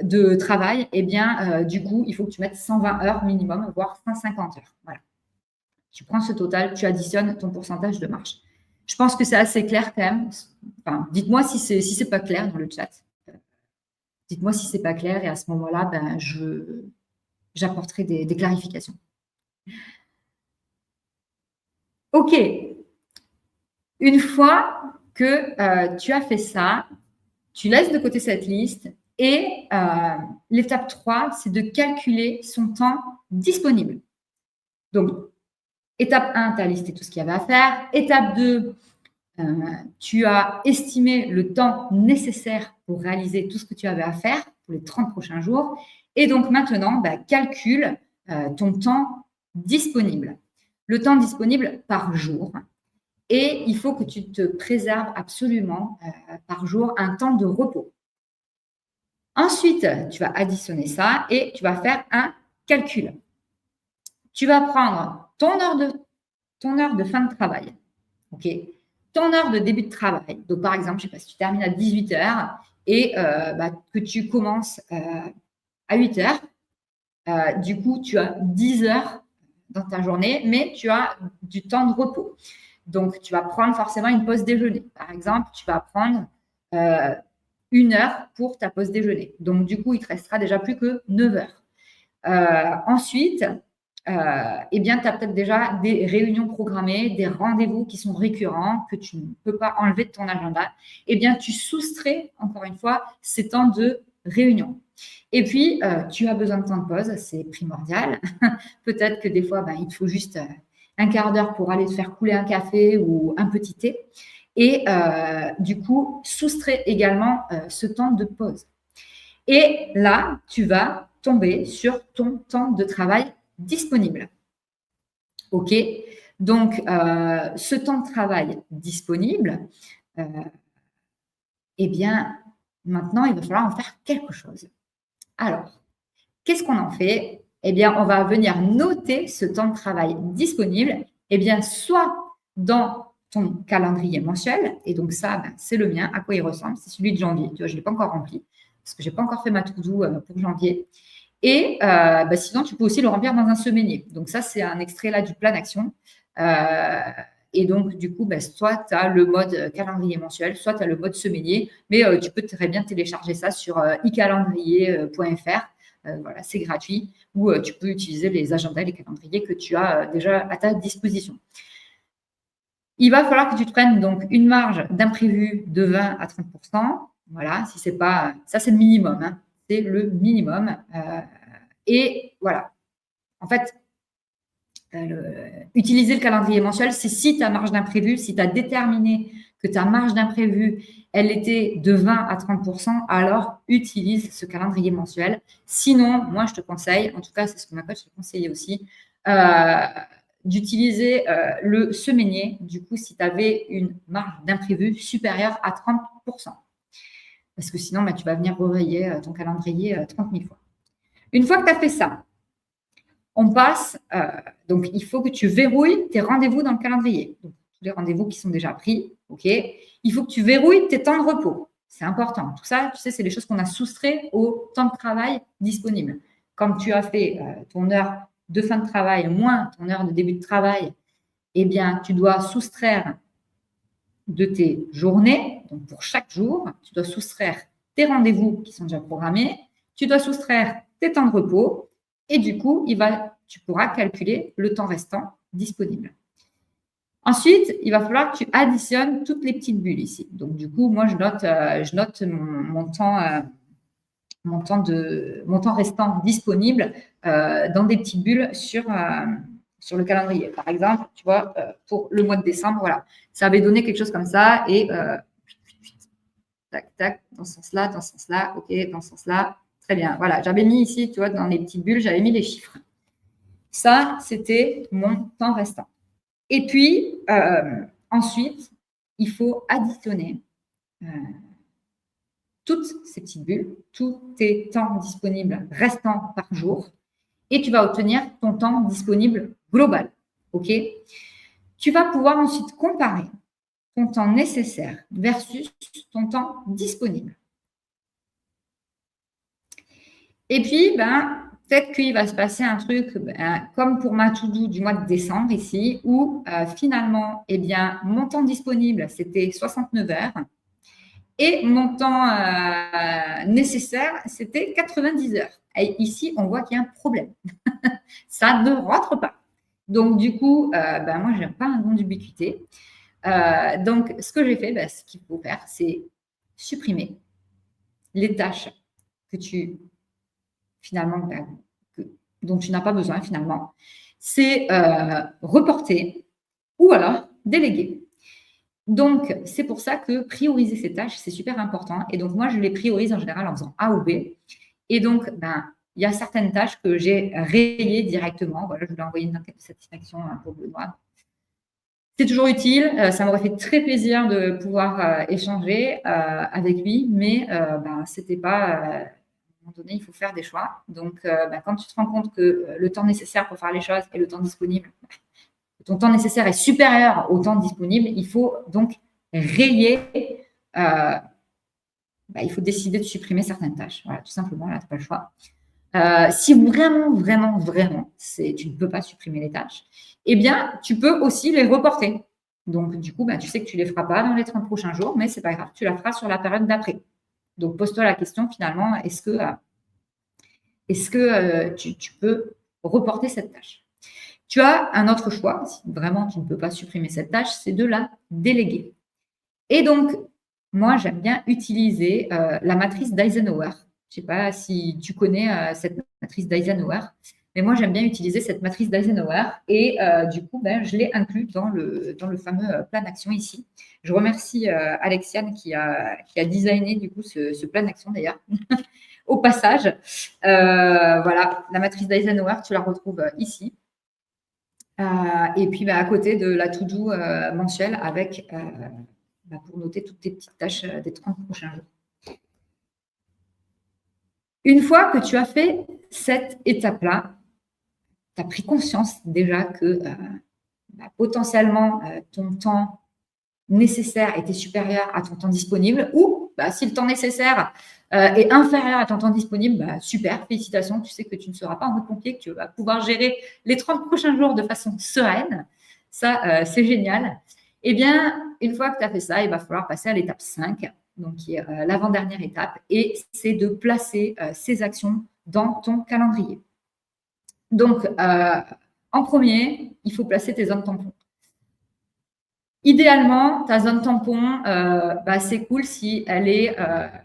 de travail, eh bien, du coup, il faut que tu mettes 120 heures minimum, voire 150 heures. Voilà. Tu prends ce total, tu additionnes ton pourcentage de marge. Je pense que c'est assez clair quand même. Enfin, dites-moi si c'est pas clair dans le chat. Dites-moi si c'est pas clair et à ce moment-là, j'apporterai des clarifications. OK. Une fois que tu as fait ça, tu laisses de côté cette liste et l'étape 3, c'est de calculer son temps disponible. Donc, étape 1, tu as listé tout ce qu'il y avait à faire. Étape 2, tu as estimé le temps nécessaire pour réaliser tout ce que tu avais à faire pour les 30 prochains jours. Et donc maintenant, calcule ton temps disponible. Le temps disponible par jour. Et il faut que tu te préserves absolument par jour un temps de repos. Ensuite, tu vas additionner ça et tu vas faire un calcul. Tu vas prendre ton heure de fin de travail, ok, ton heure de début de travail. Donc, par exemple, je ne sais pas si tu termines à 18h et que tu commences à 8h, du coup, tu as 10 heures dans ta journée, mais tu as du temps de repos. Donc, tu vas prendre forcément une pause déjeuner. Par exemple, tu vas prendre 1 heure pour ta pause déjeuner. Donc, du coup, il ne te restera déjà plus que 9 heures. Ensuite, eh bien, tu as peut-être déjà des réunions programmées, des rendez-vous qui sont récurrents, que tu ne peux pas enlever de ton agenda. Eh bien, tu soustrais, encore une fois, ces temps de réunion. Et puis, tu as besoin de temps de pause, c'est primordial. Peut-être que des fois, il te faut juste un quart d'heure pour aller te faire couler un café ou un petit thé. Et du coup, soustrais également ce temps de pause. Et là, tu vas tomber sur ton temps de travail disponible. OK. Donc, ce temps de travail disponible, eh bien, maintenant, il va falloir en faire quelque chose. Alors, qu'est-ce qu'on en fait? Eh bien, on va venir noter ce temps de travail disponible, eh bien, soit dans ton calendrier mensuel, et donc ça, ben, c'est le mien, à quoi il ressemble, c'est celui de janvier. Tu vois, je ne l'ai pas encore rempli, parce que je n'ai pas encore fait ma to-do pour janvier. Et ben, sinon, tu peux aussi le remplir dans un semainier. Donc ça, c'est un extrait là du plan d'action. Et donc, du coup, ben, soit tu as le mode calendrier mensuel, soit tu as le mode semainier, mais tu peux très bien télécharger ça sur icalendrier.fr. Voilà, c'est gratuit, ou tu peux utiliser les agendas, les calendriers que tu as déjà à ta disposition. Il va falloir que tu te prennes donc une marge d'imprévu de 20 à 30%. Voilà, si c'est pas, ça c'est le minimum, hein, c'est le minimum. Et voilà, en fait, utiliser le calendrier mensuel, c'est si ta marge d'imprévu, si tu as déterminé que ta marge d'imprévu, elle était de 20 à 30%, alors utilise ce calendrier mensuel. Sinon, moi, je te conseille, en tout cas, c'est ce que ma coach a conseillé aussi, d'utiliser le semainier, du coup, si tu avais une marge d'imprévu supérieure à 30%. Parce que sinon, bah, tu vas venir reveiller ton calendrier 30 000 fois. Une fois que tu as fait ça, on passe, donc il faut que tu verrouilles tes rendez-vous dans le calendrier. Donc, tous les rendez-vous qui sont déjà pris, OK. Il faut que tu verrouilles tes temps de repos. C'est important. Tout ça, tu sais, c'est les choses qu'on a soustraits au temps de travail disponible. Quand tu as fait ton heure de fin de travail moins ton heure de début de travail, eh bien, tu dois soustraire de tes journées, donc pour chaque jour, tu dois soustraire tes rendez-vous qui sont déjà programmés, tu dois soustraire tes temps de repos, et du coup, tu pourras calculer le temps restant disponible. Ensuite, il va falloir que tu additionnes toutes les petites bulles ici. Donc, du coup, moi, je note mon temps restant disponible dans des petites bulles sur le calendrier. Par exemple, tu vois, pour le mois de décembre, voilà, ça avait donné quelque chose comme ça et tac, tac, dans ce sens-là, ok, dans ce sens-là, très bien. Voilà, j'avais mis ici, tu vois, dans les petites bulles, j'avais mis les chiffres. Ça, c'était mon temps restant. Et puis, ensuite, il faut additionner toutes ces petites bulles, tous tes temps disponibles restants par jour, et tu vas obtenir ton temps disponible global. OK? Tu vas pouvoir ensuite comparer ton temps nécessaire versus ton temps disponible. Et puis, peut-être qu'il va se passer un truc comme pour ma to-do du mois de décembre ici, où finalement, eh bien, mon temps disponible, c'était 69 heures. Et mon temps nécessaire, c'était 90 heures. Et ici, on voit qu'il y a un problème. Ça ne rentre pas. Donc, du coup, moi, je n'aime pas un nom d'ubiquité. Donc, ce que j'ai fait, ce qu'il faut faire, c'est supprimer les tâches que finalement, dont tu n'as pas besoin finalement. C'est reporter ou alors déléguer. Donc, c'est pour ça que prioriser ces tâches, c'est super important. Et donc, moi, je les priorise en général en faisant A ou B. Et donc, il y a certaines tâches que j'ai rayées directement. Voilà, je lui ai envoyé une enquête de satisfaction pour Benoît. C'est toujours utile. Ça m'aurait fait très plaisir de pouvoir échanger avec lui, mais c'était pas. À un moment donné, il faut faire des choix. Donc, quand tu te rends compte que le temps nécessaire pour faire les choses et le temps disponible, ton temps nécessaire est supérieur au temps disponible, il faut donc rayer. Il faut décider de supprimer certaines tâches. Voilà, tout simplement, là, tu n'as pas le choix. Si vraiment, tu ne peux pas supprimer les tâches, eh bien, tu peux aussi les reporter. Donc, du coup, tu sais que tu ne les feras pas dans les 30 prochains jours, mais ce n'est pas grave, tu la feras sur la période d'après. Donc, pose-toi la question, finalement, est-ce que tu peux reporter cette tâche? Tu as un autre choix, si vraiment tu ne peux pas supprimer cette tâche, c'est de la déléguer. Et donc, moi, j'aime bien utiliser la matrice d'Eisenhower. Je ne sais pas si tu connais cette matrice d'Eisenhower, mais moi, j'aime bien utiliser cette matrice d'Eisenhower et du coup, je l'ai inclus dans le fameux plan d'action ici. Je remercie Alexiane qui a designé du coup ce plan d'action d'ailleurs. Au passage, voilà, la matrice d'Eisenhower, tu la retrouves ici. Et puis, à côté de la to-do mensuelle avec, pour noter toutes tes petites tâches des 30 prochains jours. Une fois que tu as fait cette étape-là, tu as pris conscience déjà que potentiellement ton temps nécessaire était supérieur à ton temps disponible ou si le temps nécessaire est inférieur à ton temps disponible, super, félicitations, tu sais que tu ne seras pas en mode pompier, que tu vas pouvoir gérer les 30 prochains jours de façon sereine. Ça, c'est génial. Eh bien, une fois que tu as fait ça, il va falloir passer à l'étape 5, donc qui est l'avant-dernière étape, et c'est de placer ces actions dans ton calendrier. Donc, en premier, il faut placer tes zones tampons. Idéalement, ta zone tampon, c'est cool si elle est,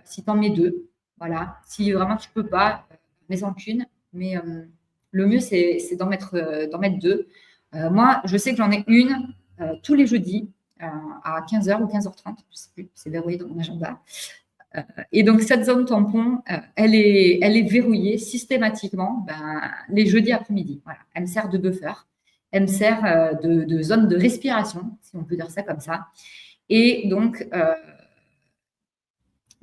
si tu en mets 2. Voilà. Si vraiment tu ne peux pas, mets-en qu'une. Mais le mieux, c'est d'en mettre 2. Moi, je sais que j'en ai une tous les jeudis à 15h ou 15h30. Je ne sais plus, c'est verrouillé dans mon agenda. Et donc, cette zone tampon, elle est verrouillée systématiquement les jeudis après-midi. Voilà. Elle me sert de buffer. Elle me sert de zone de respiration, si on peut dire ça comme ça. Et donc,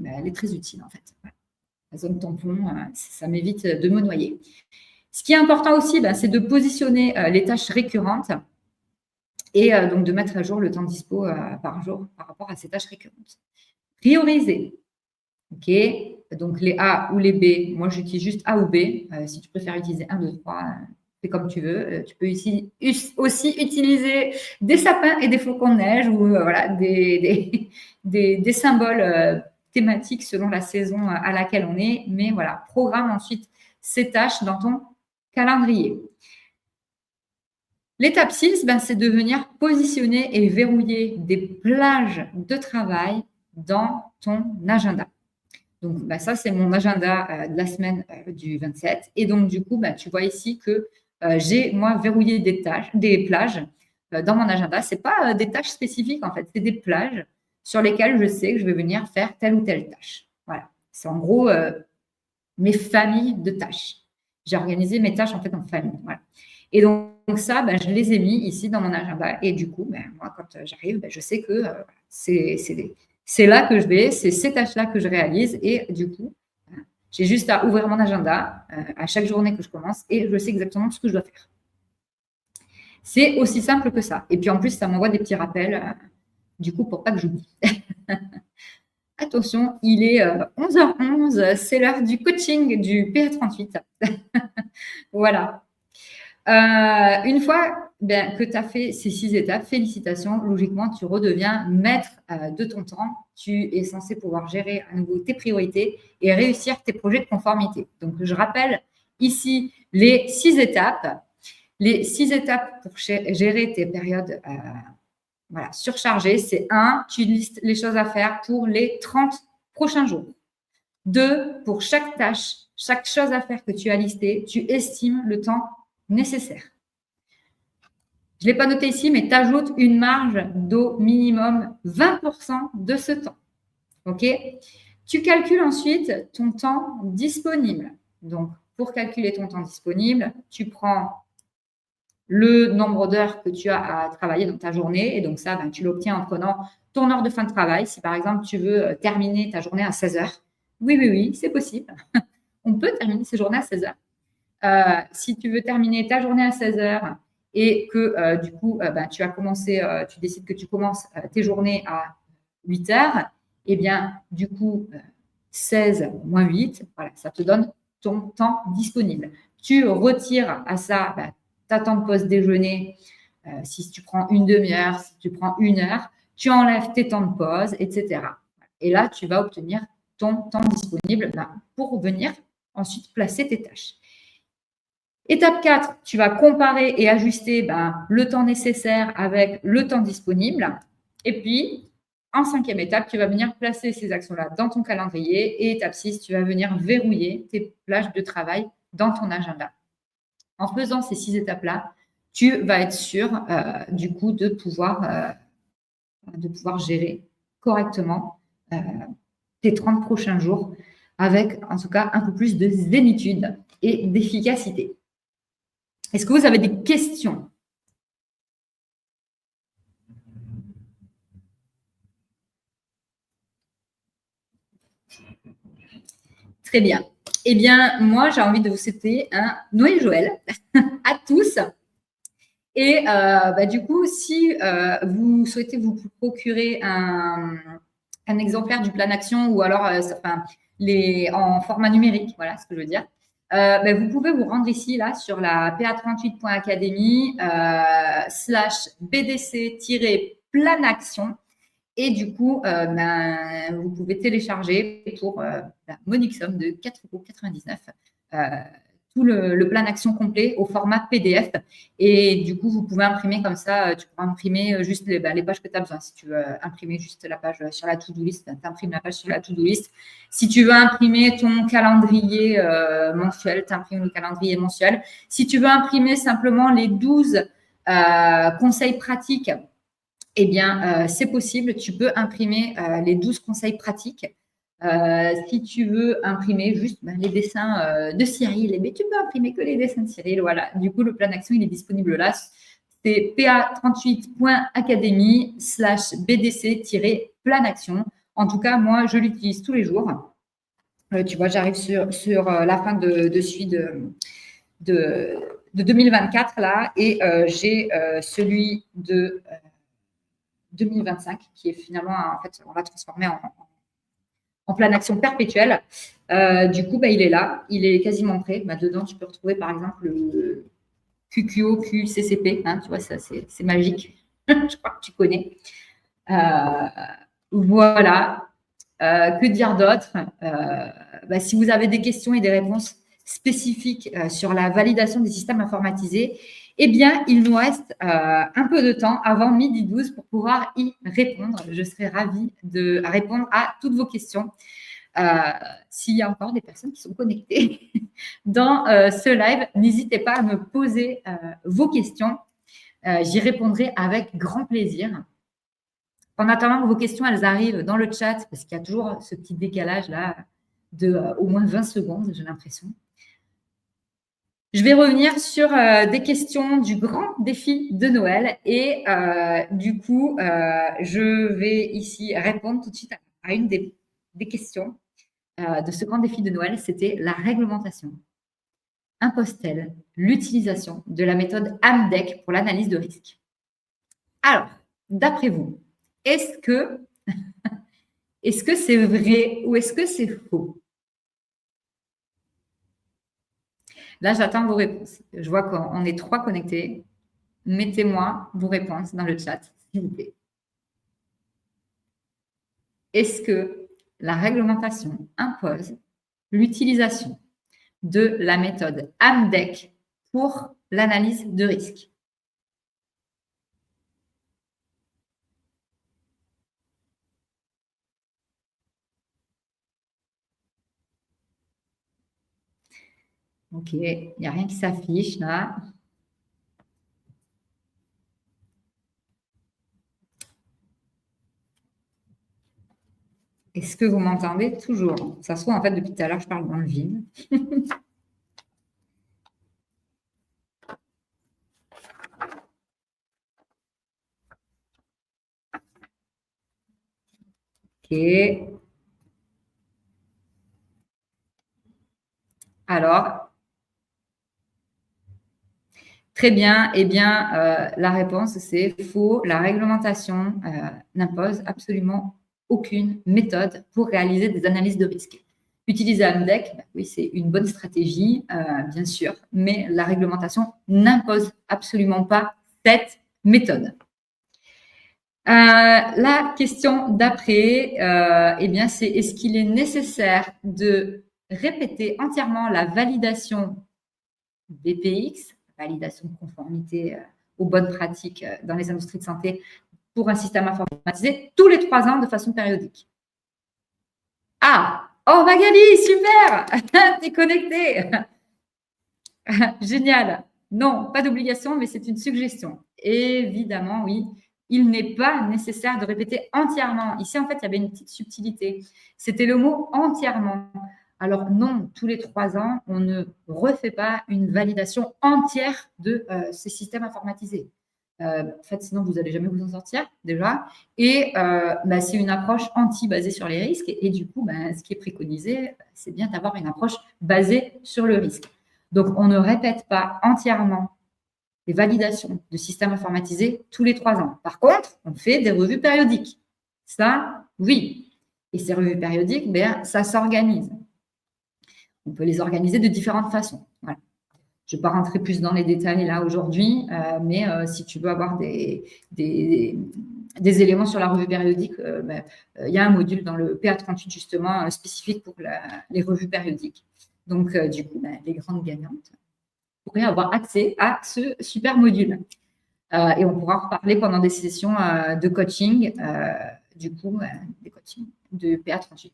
elle est très utile, en fait. Voilà. La zone tampon, ça m'évite de me noyer. Ce qui est important aussi, c'est de positionner les tâches récurrentes et donc de mettre à jour le temps de dispo par jour par rapport à ces tâches récurrentes. Prioriser. OK. Donc, les A ou les B, moi, j'utilise juste A ou B. Si tu préfères utiliser 1, 2, 3, fais comme tu veux. Tu peux aussi utiliser des sapins et des flocons de neige ou voilà, des symboles thématiques selon la saison à laquelle on est. Mais voilà, programme ensuite ces tâches dans ton calendrier. L'étape 6, c'est de venir positionner et verrouiller des plages de travail dans ton agenda. Donc, ça, c'est mon agenda de la semaine du 27. Et donc, du coup, tu vois ici que j'ai, moi, verrouillé des plages dans mon agenda. Ce n'est pas des tâches spécifiques, en fait. C'est des plages sur lesquelles je sais que je vais venir faire telle ou telle tâche. Voilà. C'est en gros mes familles de tâches. J'ai organisé mes tâches, en fait, en famille. Voilà. Et donc ça, je les ai mis ici dans mon agenda. Et du coup, moi, quand j'arrive, je sais que c'est là que je vais, c'est ces tâches-là que je réalise. Et du coup, j'ai juste à ouvrir mon agenda à chaque journée que je commence et je sais exactement ce que je dois faire. C'est aussi simple que ça. Et puis en plus, ça m'envoie des petits rappels, du coup, pour pas que j'oublie. Attention, il est 11h11, c'est l'heure du coaching du PA38. Voilà. Une fois que tu as fait ces 6 étapes, félicitations, logiquement, tu redeviens maître de ton temps. Tu es censé pouvoir gérer à nouveau tes priorités et réussir tes projets de conformité. Donc, je rappelle ici les 6 étapes. Les 6 étapes pour gérer tes périodes surchargées, c'est 1, tu listes les choses à faire pour les 30 prochains jours. 2, pour chaque tâche, chaque chose à faire que tu as listée, tu estimes le temps nécessaire. Je ne l'ai pas noté ici, mais tu ajoutes une marge d'au minimum 20% de ce temps. OK? Tu calcules ensuite ton temps disponible. Donc, pour calculer ton temps disponible, tu prends le nombre d'heures que tu as à travailler dans ta journée. Et donc, ça, tu l'obtiens en prenant ton heure de fin de travail. Si, par exemple, tu veux terminer ta journée à 16 heures, oui, c'est possible. On peut terminer ses journées à 16 heures. Si tu veux terminer ta journée à 16 heures et que du coup, tu as commencé, tu décides que tu commences tes journées à 8 heures, eh bien, du coup, 16 moins 8, voilà, ça te donne ton temps disponible. Tu retires à ça ta temps de pause déjeuner, si tu prends une demi-heure, si tu prends 1 heure, tu enlèves tes temps de pause, etc. Et là, tu vas obtenir ton temps disponible pour venir ensuite placer tes tâches. Étape 4, tu vas comparer et ajuster le temps nécessaire avec le temps disponible. Et puis, en 5e étape, tu vas venir placer ces actions-là dans ton calendrier. Et étape 6, tu vas venir verrouiller tes plages de travail dans ton agenda. En faisant ces 6 étapes-là, tu vas être sûr, du coup, de pouvoir gérer correctement tes 30 prochains jours avec, en tout cas, un peu plus de zénitude et d'efficacité. Est-ce que vous avez des questions? Très bien. Eh bien, moi, j'ai envie de vous souhaiter un Noël Joël à tous. Et du coup, si vous souhaitez vous procurer un exemplaire du plan d'action ou alors en format numérique, voilà ce que je veux dire, vous pouvez vous rendre ici là sur la pa38.academy /bdc-plan action. Et du coup, vous pouvez télécharger pour la modique somme de 4,99 €, tout le plan d'action complet au format PDF. Et du coup, vous pouvez imprimer comme ça. Tu pourras imprimer juste les pages que tu as besoin. Si tu veux imprimer juste la page sur la to-do list, tu imprimes la page sur la to-do list. Si tu veux imprimer ton calendrier mensuel, tu imprimes le calendrier mensuel. Si tu veux imprimer simplement les 12 conseils pratiques, eh bien, c'est possible. Tu peux imprimer les 12 conseils pratiques. Si tu veux imprimer juste les dessins de Cyril, tu peux imprimer que les dessins de Cyril. Voilà. Du coup, le plan d'action, il est disponible là. C'est pa38.academy /bdc-plan action. En tout cas, moi, je l'utilise tous les jours. Tu vois, j'arrive sur la fin de 2024 là, et j'ai celui de 2025 qui est finalement, en fait, on l'a transformé en plan d'action perpétuel. Du coup, il est là, il est quasiment prêt. Dedans, tu peux retrouver par exemple le QQO, QCCP, tu vois, ça c'est magique. Je crois que tu connais. Voilà. Que dire d'autre? Si vous avez des questions et des réponses spécifiques sur la validation des systèmes informatisés, eh bien, il nous reste un peu de temps avant 12h pour pouvoir y répondre. Je serai ravie de répondre à toutes vos questions. S'il y a encore des personnes qui sont connectées dans ce live, n'hésitez pas à me poser vos questions. J'y répondrai avec grand plaisir. En attendant que vos questions elles arrivent dans le chat, parce qu'il y a toujours ce petit décalage là de au moins 20 secondes, j'ai l'impression. Je vais revenir sur des questions du grand défi de Noël et du coup, je vais ici répondre tout de suite à une des questions de ce grand défi de Noël. C'était la réglementation. Impose-t-elle l'utilisation de la méthode AMDEC pour l'analyse de risque? Alors, d'après vous, est-ce que c'est vrai ou est-ce que c'est faux? Là, j'attends vos réponses. Je vois qu'on est 3 connectés. Mettez-moi vos réponses dans le chat, s'il vous plaît. Est-ce que la réglementation impose l'utilisation de la méthode AMDEC pour l'analyse de risque? Ok, il n'y a rien qui s'affiche là. Est-ce que vous m'entendez toujours? Ça se voit, en fait, depuis tout à l'heure, je parle dans le vide. Ok. Alors, très bien. Eh bien, la réponse, c'est faux. La réglementation n'impose absolument aucune méthode pour réaliser des analyses de risque. Utiliser AMDEC, oui, c'est une bonne stratégie, bien sûr, mais la réglementation n'impose absolument pas cette méthode. La question d'après, eh bien, c'est est-ce qu'il est nécessaire de répéter entièrement la validation BPX, validation de conformité aux bonnes pratiques dans les industries de santé pour un système informatisé tous les 3 ans de façon périodique? Ah, oh Magali, super, t'es connectée. Génial. Non, pas d'obligation, mais c'est une suggestion. Évidemment, oui. Il n'est pas nécessaire de répéter entièrement. Ici, en fait, il y avait une petite subtilité. C'était le mot entièrement. Alors non, tous les 3 ans, on ne refait pas une validation entière de ces systèmes informatisés. En fait, sinon, vous n'allez jamais vous en sortir, déjà. Et c'est une approche basée sur les risques. Et du coup, ce qui est préconisé, c'est bien d'avoir une approche basée sur le risque. Donc, on ne répète pas entièrement les validations de systèmes informatisés tous les 3 ans. Par contre, on fait des revues périodiques. Ça, oui. Et ces revues périodiques, ça s'organise. On peut les organiser de différentes façons. Voilà. Je ne vais pas rentrer plus dans les détails là aujourd'hui, mais si tu veux avoir des éléments sur la revue périodique, il y a un module dans le PA38 justement spécifique pour les revues périodiques. Donc, du coup, les grandes gagnantes pourraient avoir accès à ce super module. Et on pourra en reparler pendant des sessions de coaching, du coup, des coachings de PA38.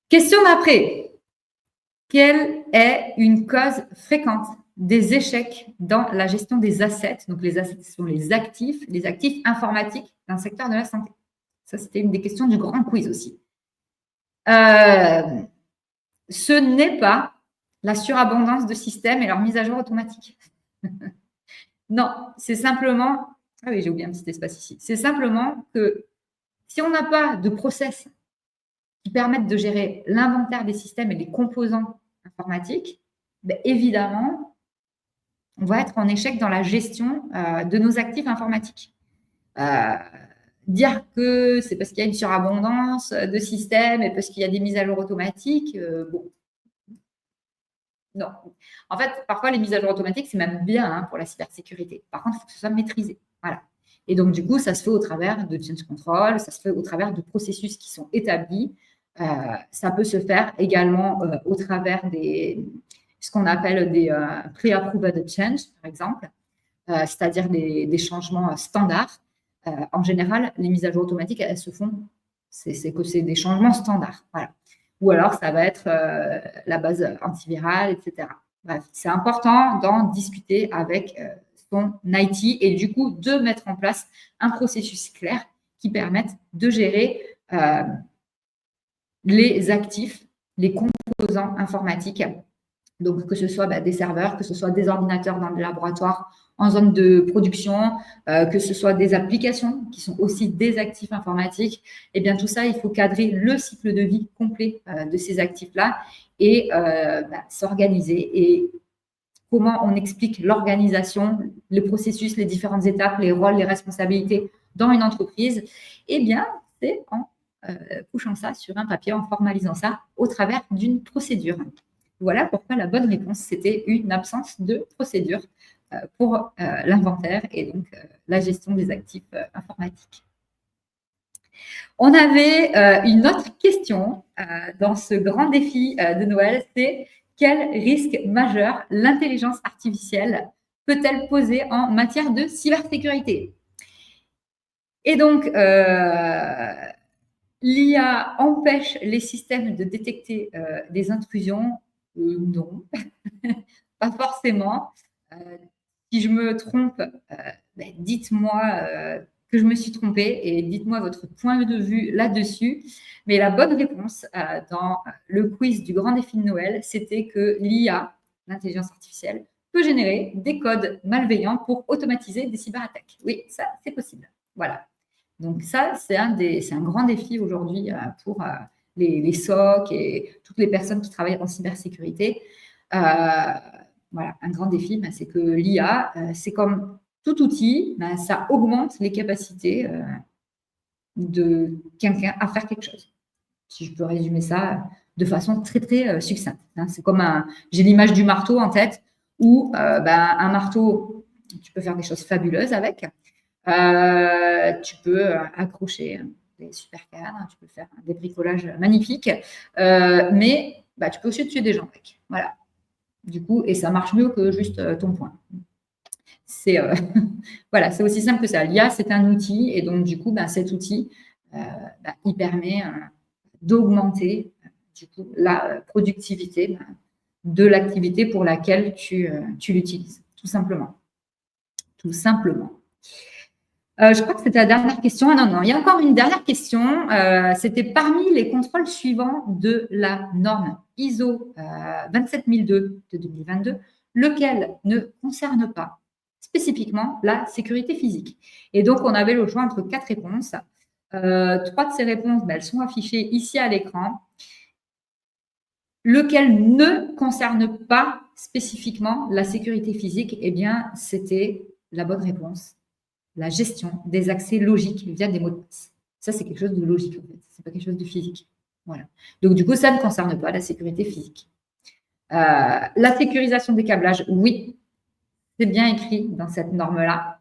Question d'après. Quelle est une cause fréquente des échecs dans la gestion des assets? Donc, les assets sont les actifs informatiques dans le secteur de la santé. Ça, c'était une des questions du grand quiz aussi. Ce n'est pas la surabondance de systèmes et leur mise à jour automatique. Non, c'est simplement… Ah oui, j'ai oublié un petit espace ici. C'est simplement que si on n'a pas de process qui permettent de gérer l'inventaire des systèmes et des composants informatiques, évidemment, on va être en échec dans la gestion de nos actifs informatiques. Dire que c'est parce qu'il y a une surabondance de systèmes et parce qu'il y a des mises à jour automatiques, bon. Non. En fait, parfois, les mises à jour automatiques, c'est même bien pour la cybersécurité. Par contre, il faut que ce soit maîtrisé. Voilà. Et donc, du coup, ça se fait au travers de change control, ça se fait au travers de processus qui sont établis. Ça peut se faire également au travers ce qu'on appelle des pre-approved change, par exemple, c'est-à-dire des changements standards. En général, les mises à jour automatiques, elles se font, c'est des changements standards. Voilà. Ou alors, ça va être la base antivirale, etc. Bref, c'est important d'en discuter avec son IT et du coup, de mettre en place un processus clair qui permette de gérer les actifs, les composants informatiques. Donc, que ce soit des serveurs, que ce soit des ordinateurs dans le laboratoire, en zone de production, que ce soit des applications qui sont aussi des actifs informatiques. Et bien, tout ça, il faut cadrer le cycle de vie complet de ces actifs-là et s'organiser. Et comment on explique l'organisation, le processus, les différentes étapes, les rôles, les responsabilités dans une entreprise? Eh bien, c'est en couchant ça sur un papier, en formalisant ça au travers d'une procédure. Voilà pourquoi la bonne réponse, c'était une absence de procédure pour l'inventaire et donc la gestion des actifs informatiques. On avait une autre question dans ce grand défi de Noël, c'est quel risque majeur l'intelligence artificielle peut-elle poser en matière de cybersécurité? Et donc, l'IA empêche les systèmes de détecter des intrusions? Non, pas forcément. Si je me trompe, dites-moi que je me suis trompée et dites-moi votre point de vue là-dessus. Mais la bonne réponse dans le quiz du grand défi de Noël, c'était que l'IA, l'intelligence artificielle, peut générer des codes malveillants pour automatiser des cyberattaques. Oui, ça, c'est possible. Voilà. Donc ça, c'est un grand défi aujourd'hui pour les SOC et toutes les personnes qui travaillent en cybersécurité. Voilà, un grand défi, c'est que l'IA, c'est comme tout outil, ça augmente les capacités de quelqu'un à faire quelque chose. Si je peux résumer ça de façon très, très succincte. C'est comme j'ai l'image du marteau en tête, où un marteau, tu peux faire des choses fabuleuses avec. Tu peux accrocher des super cadres, tu peux faire des bricolages magnifiques, mais tu peux aussi tuer des gens avec. Voilà. Du coup, et ça marche mieux que juste ton poing. C'est voilà, c'est aussi simple que ça. L'IA, c'est un outil, et donc du coup, cet outil, il permet d'augmenter du coup la productivité de l'activité pour laquelle tu l'utilises, tout simplement. Tout simplement. Je crois que c'était la dernière question. Ah non, il y a encore une dernière question. C'était parmi les contrôles suivants de la norme ISO 27002 de 2022, lequel ne concerne pas spécifiquement la sécurité physique. Et donc, on avait le choix entre 4 réponses. 3 de ces réponses, elles sont affichées ici à l'écran. Lequel ne concerne pas spécifiquement la sécurité physique? Eh bien, c'était la bonne réponse. La gestion des accès logiques via des mots de passe. Ça, c'est quelque chose de logique, en fait. C'est pas quelque chose de physique. Voilà. Donc, du coup, ça ne concerne pas la sécurité physique. La sécurisation des câblages, oui, c'est bien écrit dans cette norme-là.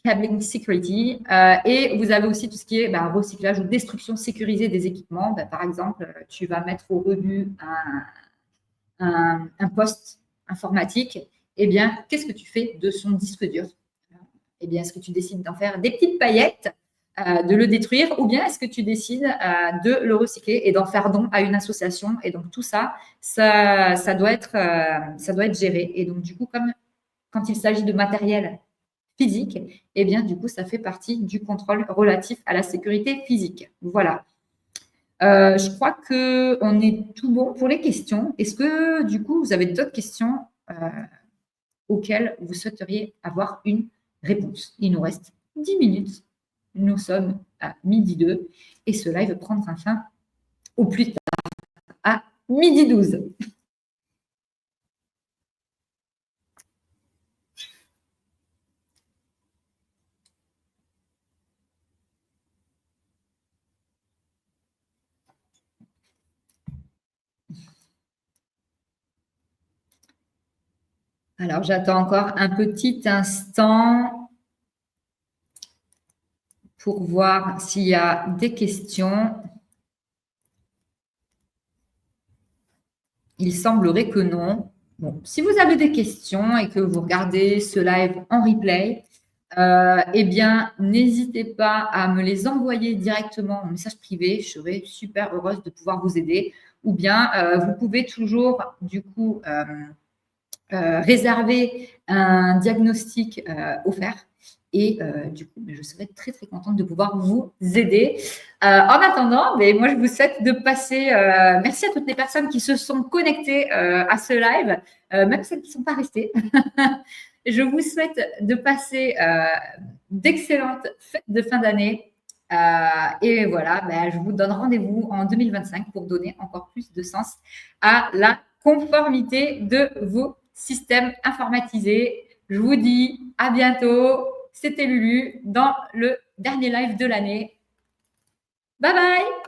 Cabling security. Et vous avez aussi tout ce qui est recyclage ou destruction sécurisée des équipements. Par exemple, tu vas mettre au rebut un poste informatique. Eh bien, qu'est-ce que tu fais de son disque dur? Eh bien, est-ce que tu décides d'en faire des petites paillettes, de le détruire, ou bien est-ce que tu décides de le recycler et d'en faire don à une association? Et donc, tout ça, ça doit être géré. Et donc, du coup, comme quand il s'agit de matériel physique, eh bien, du coup, ça fait partie du contrôle relatif à la sécurité physique. Voilà. Je crois qu'on est tout bon pour les questions. Est-ce que, du coup, vous avez d'autres questions auxquelles vous souhaiteriez avoir une réponse? Il nous reste 10 minutes. Nous sommes à 12h02 et ce live prendra fin au plus tard à 12h12. Alors, j'attends encore un petit instant pour voir s'il y a des questions. Il semblerait que non. Bon, si vous avez des questions et que vous regardez ce live en replay, eh bien, n'hésitez pas à me les envoyer directement en message privé. Je serai super heureuse de pouvoir vous aider. Ou bien, vous pouvez toujours, du coup, réserver un diagnostic offert. Et du coup, je serai très, très contente de pouvoir vous aider. En attendant, moi, je vous souhaite de passer… merci à toutes les personnes qui se sont connectées à ce live, même celles qui ne sont pas restées. Je vous souhaite de passer d'excellentes fêtes de fin d'année. Et voilà, je vous donne rendez-vous en 2025 pour donner encore plus de sens à la conformité de vos systèmes informatisés. Je vous dis à bientôt. C'était Lulu dans le dernier live de l'année. Bye bye!